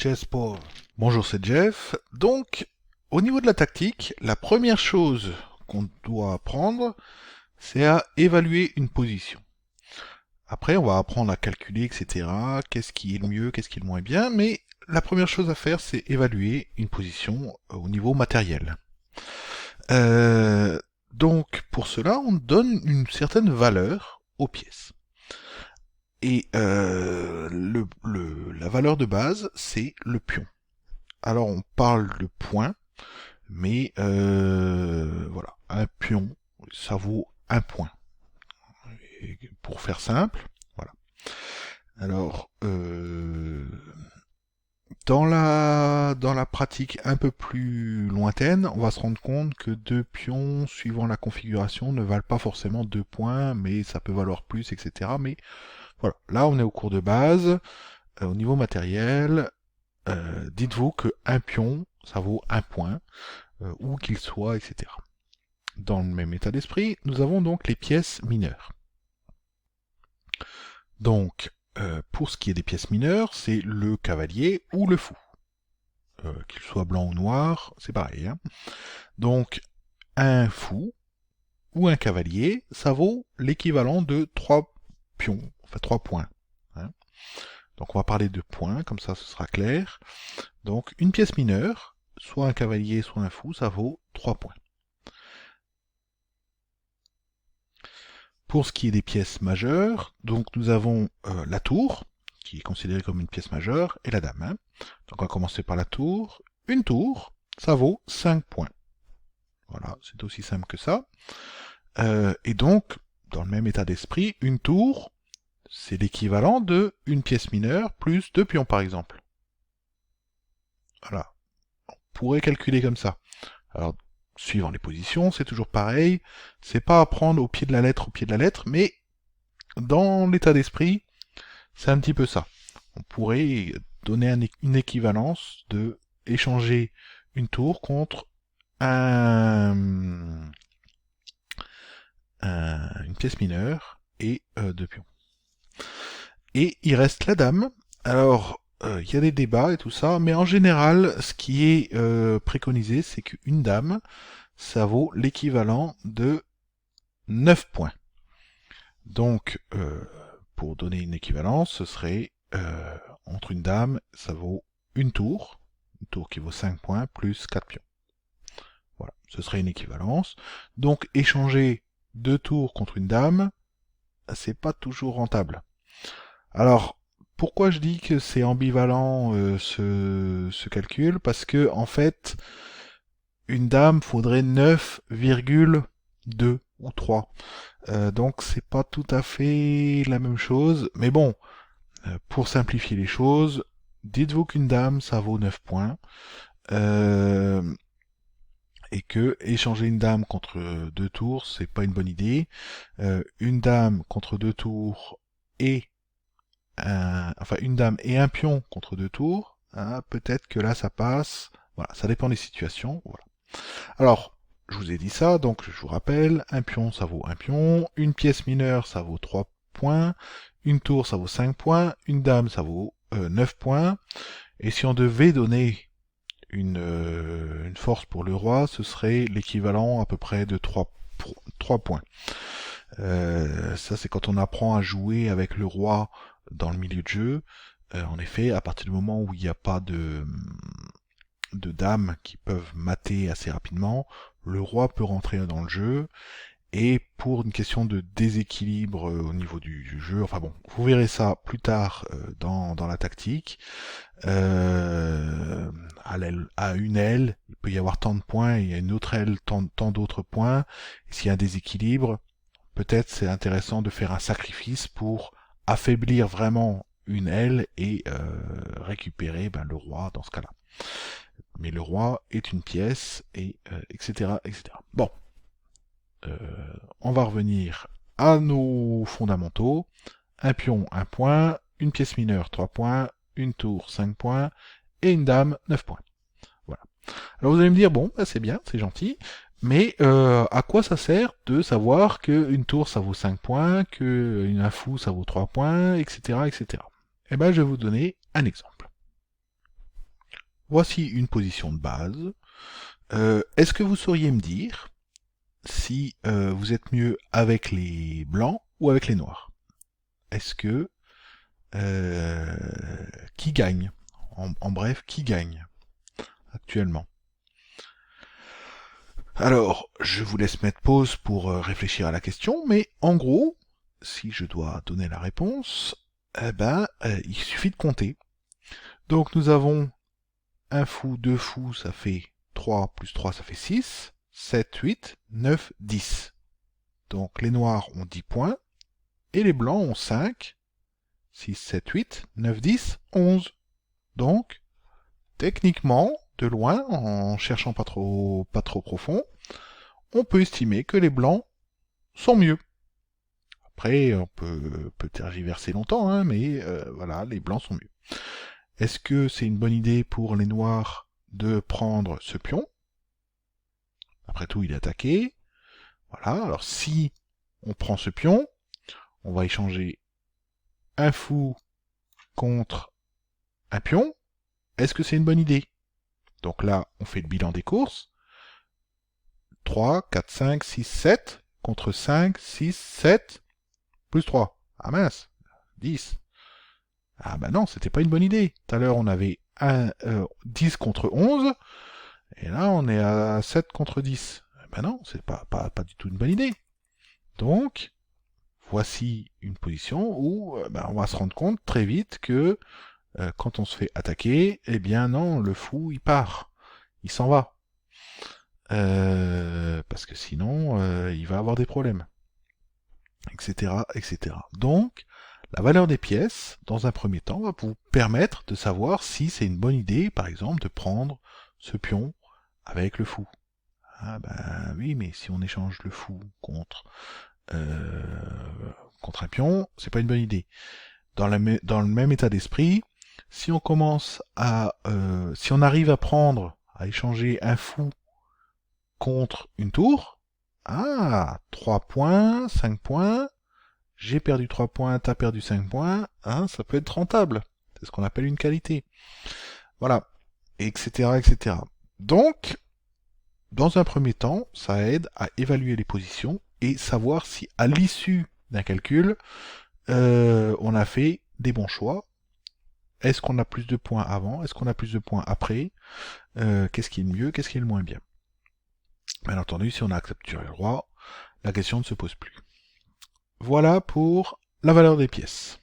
Chess Paul. Bonjour, c'est Jeff. Donc, au niveau de la tactique, la première chose qu'on doit apprendre, c'est à évaluer une position. Après, on va apprendre à calculer, etc. Qu'est-ce qui est le mieux, qu'est-ce qui est le moins bien, mais la première chose à faire, c'est évaluer une position au niveau matériel. Donc, pour cela, on donne une certaine valeur aux pièces. Et la valeur de base, c'est le pion. Alors on parle de points, mais voilà, un pion, ça vaut un point. Et pour faire simple, voilà. Alors, dans la pratique un peu plus lointaine, on va se rendre compte que deux pions, suivant la configuration, ne valent pas forcément 2 points, mais ça peut valoir plus, etc. Mais voilà, là on est au cours de base. Au niveau matériel, dites-vous que un pion, ça vaut un point, où qu'il soit, etc. Dans le même état d'esprit, nous avons donc les pièces mineures. Donc, pour ce qui est des pièces mineures, c'est le cavalier ou le fou. Qu'il soit blanc ou noir, c'est pareil. Hein. Donc, un fou ou un cavalier, ça vaut l'équivalent de 3 pions, enfin 3 points. Hein. Donc on va parler de points, comme ça ce sera clair. Donc une pièce mineure, soit un cavalier, soit un fou, ça vaut 3 points. Pour ce qui est des pièces majeures, donc nous avons la tour, qui est considérée comme une pièce majeure, et la dame. Hein. Donc on va commencer par la tour. Une tour, ça vaut 5 points. Voilà, c'est aussi simple que ça. Et donc, dans le même état d'esprit, une tour, c'est l'équivalent de une pièce mineure plus 2 pions par exemple. Voilà. On pourrait calculer comme ça. Alors, suivant les positions, c'est toujours pareil. C'est pas à prendre au pied de la lettre, mais dans l'état d'esprit, c'est un petit peu ça. On pourrait donner une équivalence de échanger une tour contre une pièce mineure et 2 pions. Et il reste la dame. Alors, il y a des débats et tout ça, mais en général, ce qui est préconisé, c'est qu'une dame, ça vaut l'équivalent de 9 points. Donc, pour donner une équivalence, ce serait entre une dame, ça vaut une tour qui vaut 5 points, plus 4 pions. Voilà, ce serait une équivalence. Donc, échanger 2 tours contre une dame, c'est pas toujours rentable. Alors, pourquoi je dis que c'est ambivalent ce calcul? Parce que, en fait, une dame faudrait 9,2 ou 3. Donc c'est pas tout à fait la même chose. Mais bon, pour simplifier les choses, dites-vous qu'une dame, ça vaut 9 points. Et que échanger une dame contre 2 tours, c'est pas une bonne idée. Une dame contre 2 tours et enfin une dame et un pion contre 2 tours, hein, peut-être que là ça passe. Voilà, ça dépend des situations. Voilà. Alors, je vous ai dit ça, donc je vous rappelle, un pion ça vaut un pion, une pièce mineure ça vaut 3 points, une tour ça vaut 5 points, une dame ça vaut 9 points, et si on devait donner une force pour le roi, ce serait l'équivalent à peu près de 3 points. Ça c'est quand on apprend à jouer avec le roi dans le milieu de jeu. En effet, à partir du moment où il n'y a pas de dames qui peuvent mater assez rapidement, le roi peut rentrer dans le jeu, et pour une question de déséquilibre au niveau du jeu, enfin bon, vous verrez ça plus tard dans la tactique, à une aile, il peut y avoir tant de points, et à une autre aile, tant d'autres points, et s'il y a un déséquilibre, peut-être c'est intéressant de faire un sacrifice pour affaiblir vraiment une aile et récupérer le roi dans ce cas-là. Mais le roi est une pièce, et etc., etc. Bon, on va revenir à nos fondamentaux. Un pion, 1 point, une pièce mineure, 3 points, une tour, 5 points, et une dame, 9 points. Voilà. Alors vous allez me dire, bon, c'est bien, c'est gentil, mais à quoi ça sert de savoir qu'une tour ça vaut 5 points, qu'un fou ça vaut 3 points, etc., etc. Eh ben, je vais vous donner un exemple. voici une position de base. Est-ce que vous sauriez me dire si vous êtes mieux avec les blancs ou avec les noirs? Est-ce que qui gagne? En bref, qui gagne actuellement? Alors, je vous laisse mettre pause pour réfléchir à la question, mais en gros, si je dois donner la réponse, il suffit de compter. Donc nous avons un fou, deux fous, ça fait 3, plus 3, ça fait 6, 7, 8, 9, 10. Donc les noirs ont 10 points, et les blancs ont 5, 6, 7, 8, 9, 10, 11. Donc, techniquement, de loin, en cherchant pas trop profond, on peut estimer que les blancs sont mieux. Après, on peut tergiverser longtemps, hein, mais voilà, les blancs sont mieux. Est-ce que c'est une bonne idée pour les noirs de prendre ce pion? Après tout, il est attaqué. Voilà, alors si on prend ce pion, on va échanger un fou contre un pion. Est-ce que c'est une bonne idée? Donc là, on fait le bilan des courses. 3, 4, 5, 6, 7 contre 5, 6, 7, plus 3. Ah mince, 10. Ah bah non, c'était pas une bonne idée. Tout à l'heure, on avait 10 contre 11, et là, on est à 7 contre 10. Ben non, c'est pas du tout une bonne idée. Donc, voici une position où on va se rendre compte très vite que quand on se fait attaquer, eh bien non, le fou, il part. Il s'en va. Parce que sinon, il va avoir des problèmes. Etc., etc. Donc, la valeur des pièces, dans un premier temps, va vous permettre de savoir si c'est une bonne idée, par exemple, de prendre ce pion avec le fou. Ah ben oui, mais si on échange le fou contre un pion, c'est pas une bonne idée. Dans le même état d'esprit, si on si on arrive à échanger un fou contre une tour, 3 points, 5 points, j'ai perdu 3 points, t'as perdu 5 points, ça peut être rentable. C'est ce qu'on appelle une qualité. Voilà, etc., etc. Donc, dans un premier temps, ça aide à évaluer les positions et savoir si, à l'issue d'un calcul, on a fait des bons choix. Est-ce qu'on a plus de points avant? Est-ce qu'on a plus de points après? Qu'est-ce qui est le mieux? Qu'est-ce qui est le moins bien? Bien entendu, si on a accepté le roi, la question ne se pose plus. Voilà pour la valeur des pièces.